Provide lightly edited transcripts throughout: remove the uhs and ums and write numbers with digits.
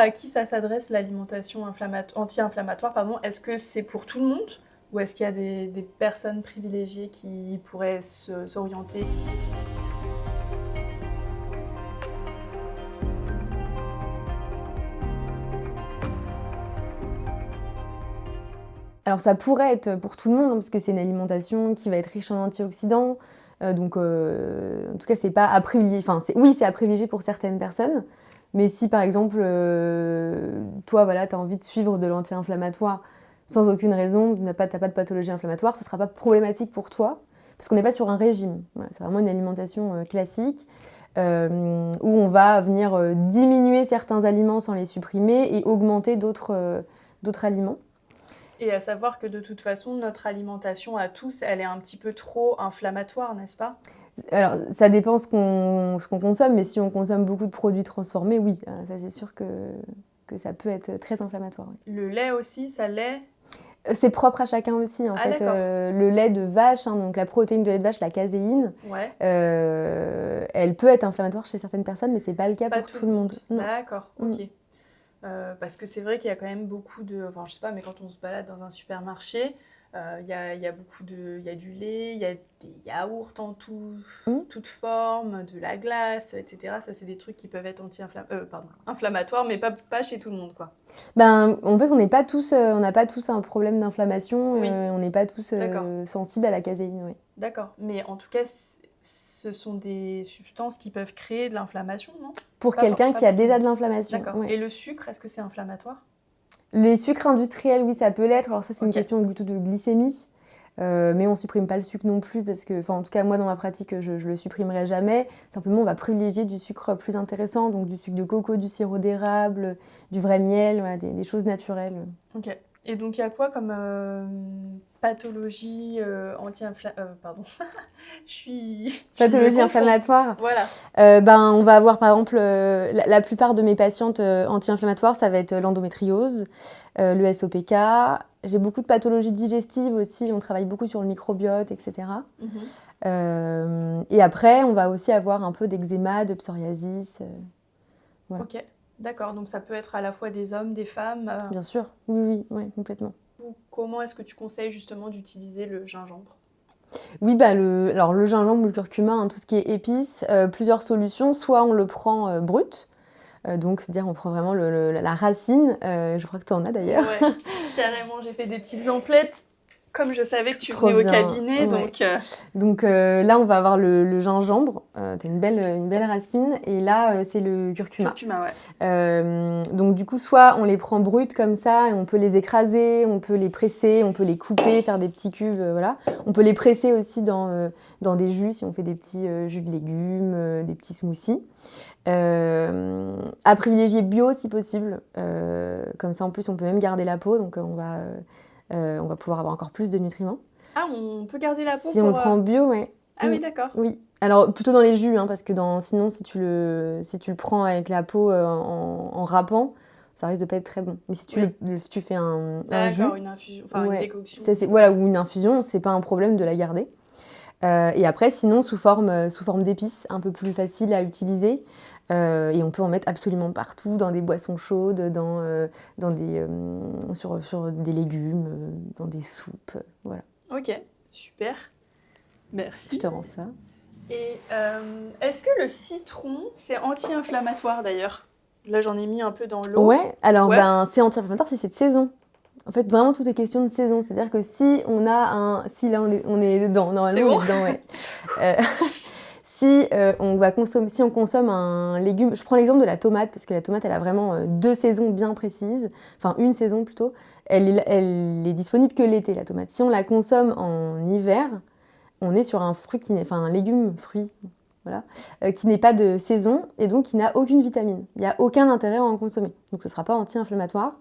À qui ça s'adresse l'alimentation anti-inflammatoire, pardon? Est-ce que c'est pour tout le monde ou est-ce qu'il y a des personnes privilégiées qui pourraient s'orienter? Alors ça pourrait être pour tout le monde, hein, parce que c'est une alimentation qui va être riche en antioxydants, en tout cas c'est pas à privilégier, enfin c'est à privilégier pour certaines personnes, mais si par exemple, toi voilà, tu as envie de suivre de l'anti-inflammatoire sans aucune raison, tu pas de pathologie inflammatoire, ce sera pas problématique pour toi, parce qu'on n'est pas sur un régime. Voilà, c'est vraiment une alimentation, classique, où on va venir, diminuer certains aliments sans les supprimer et augmenter d'autres aliments. Et à savoir que de toute façon, notre alimentation à tous, elle est un petit peu trop inflammatoire, n'est-ce pas? Alors, ça dépend ce qu'on consomme, mais si on consomme beaucoup de produits transformés, oui, ça c'est sûr que ça peut être très inflammatoire. Oui. Le lait aussi, ça l'est? C'est propre à chacun aussi, en Ah, fait. d'accord. Le lait de vache, hein, donc la protéine de lait de vache, la caséine, Ouais, elle peut être inflammatoire chez certaines personnes, mais c'est pas le cas pas pour tout le monde. Non. D'accord, Mm. ok. Parce que c'est vrai qu'il y a quand même beaucoup de... Enfin, je sais pas, mais quand on se balade dans un supermarché, il y a beaucoup de... Il y a du lait, il y a des yaourts en Mm. toute forme, de la glace, etc. Ça, c'est des trucs qui peuvent être inflammatoires, mais pas chez tout le monde, quoi. Ben, en fait, on n'a pas tous un problème d'inflammation, Oui. on n'est pas tous D'accord. sensibles à la caséine, oui. D'accord. Mais en tout cas, ce sont des substances qui peuvent créer de l'inflammation, non? Pour Pas quelqu'un pas qui a pour tout le déjà monde. de l'inflammation. D'accord. Ouais. Et le sucre, est-ce que c'est inflammatoire? Les sucres industriels, oui, ça peut l'être. Alors ça, c'est une Ok. question plutôt de glycémie. Mais on supprime pas le sucre non plus parce que, enfin, en tout cas, moi, dans ma pratique, je le supprimerai jamais. Simplement, on va privilégier du sucre plus intéressant, donc du sucre de coco, du sirop d'érable, du vrai miel, voilà, des choses naturelles. Ok. Et donc, il y a quoi comme pathologie pardon. Je me Pathologie confonds. inflammatoire. Voilà. Ben, on va avoir par exemple, la plupart de mes patientes anti-inflammatoires, ça va être l'endométriose, le SOPK. J'ai beaucoup de pathologies digestives aussi, on travaille beaucoup sur le microbiote, etc. Et après, on va aussi avoir un peu d'eczéma, de psoriasis. Voilà. Ok. D'accord. Donc, ça peut être à la fois des hommes, des femmes. Bien sûr, oui, ouais, complètement. Comment est-ce que tu conseilles justement d'utiliser le gingembre? Oui, bah alors le gingembre ou le curcuma, hein, tout ce qui est épices, plusieurs solutions. Soit on le prend brut, donc c'est-à-dire on prend vraiment la racine, je crois que tu en as d'ailleurs. Ouais, carrément, j'ai fait des petites emplettes. Comme je savais que tu Trop venais au bien, cabinet, ouais. donc... Donc là, on va avoir le gingembre, t'as une belle racine, et là, c'est le curcuma. Curcuma, ouais. Donc du coup, soit on les prend brutes comme ça, et on peut les écraser, on peut les presser, on peut les couper, faire des petits cubes, voilà. On peut les presser aussi dans des jus, si on fait des petits jus de légumes, des petits smoothies. À privilégier bio si possible, comme ça en plus on peut même garder la peau, donc on va pouvoir avoir encore plus de nutriments. Ah, on peut garder la peau Si on prend bio, ouais. Ah oui, d'accord. Oui. Alors plutôt dans les jus, hein, parce que sinon si tu le prends avec la peau en râpant, ça risque de pas être très bon. Mais si tu fais un jus, D'accord, une infusion, enfin une ouais, décoction. voilà, ou une infusion, c'est pas un problème de la garder. Et après, sinon, sous forme d'épices, un peu plus facile à utiliser. Et on peut en mettre absolument partout, dans des boissons chaudes, sur des légumes, dans des soupes, voilà. Ok, super. Merci. Je te rends ça. Et est-ce que le citron, c'est anti-inflammatoire d'ailleurs? Là, j'en ai mis un peu dans l'eau. Ouais, alors Ouais. c'est anti-inflammatoire si c'est de saison. En fait, vraiment, tout est question de saison. C'est-à-dire que si on a si là, on est dedans, normalement, on est dedans, ouais. Si on consomme un légume, je prends l'exemple de la tomate, parce que la tomate, elle a vraiment 2 saisons bien précises, enfin une saison plutôt. Elle est disponible que l'été, la tomate. Si on la consomme en hiver, on est sur un légume, fruit, voilà, qui n'est pas de saison et donc qui n'a aucune vitamine. Il n'y a aucun intérêt à en consommer. Donc ce ne sera pas anti-inflammatoire.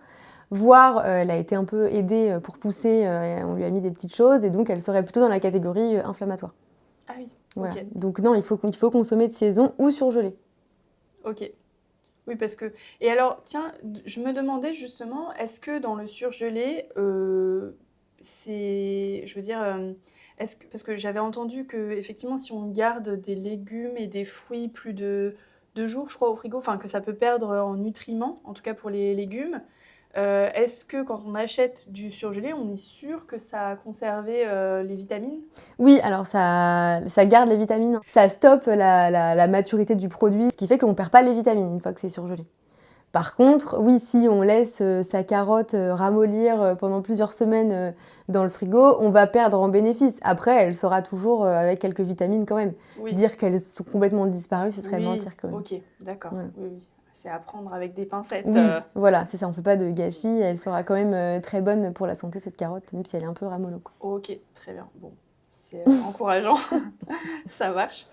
Voire, elle a été un peu aidée pour pousser, on lui a mis des petites choses et donc elle serait plutôt dans la catégorie inflammatoire. Ah oui, Voilà. ok. Donc non, il faut consommer de saison ou surgelé. Ok. Oui, parce que... Et alors, tiens, je me demandais justement, est-ce que dans le surgelé, c'est... Je veux dire, parce que j'avais entendu que effectivement, si on garde des légumes et des fruits plus de 2 jours, je crois, au frigo, enfin que ça peut perdre en nutriments, en tout cas pour les légumes. Est-ce que quand on achète du surgelé, on est sûr que ça a conservé les vitamines? Oui, alors ça garde les vitamines. Ça stoppe la maturité du produit, ce qui fait qu'on ne perd pas les vitamines une fois que c'est surgelé. Par contre, oui, si on laisse sa carotte ramollir pendant plusieurs semaines dans le frigo, on va perdre en bénéfice. Après, elle sera toujours avec quelques vitamines quand même. Oui, Dire qu'elles sont complètement disparues, ce serait oui, mentir quand même. ok, d'accord. Ouais. Oui, oui. C'est à prendre avec des pincettes. Oui, voilà, c'est ça, on ne fait pas de gâchis. Elle sera quand même très bonne pour la santé, cette carotte, même si elle est un peu ramollo, quoi. Ok, très bien. Bon, c'est encourageant. Ça marche.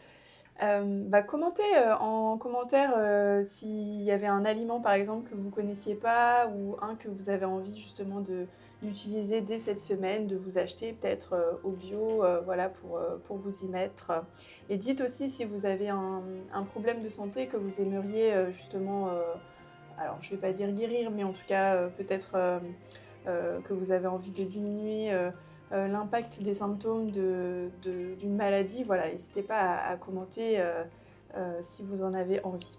Commentez en commentaire s'il y avait un aliment par exemple que vous ne connaissiez pas ou un que vous avez envie justement d'utiliser dès cette semaine, de vous acheter peut-être au bio, voilà, pour vous y mettre. Et dites aussi si vous avez un problème de santé que vous aimeriez justement, alors je ne vais pas dire guérir, mais en tout cas peut-être que vous avez envie de diminuer l'impact des symptômes d'une maladie. Voilà, n'hésitez pas à commenter si vous en avez envie.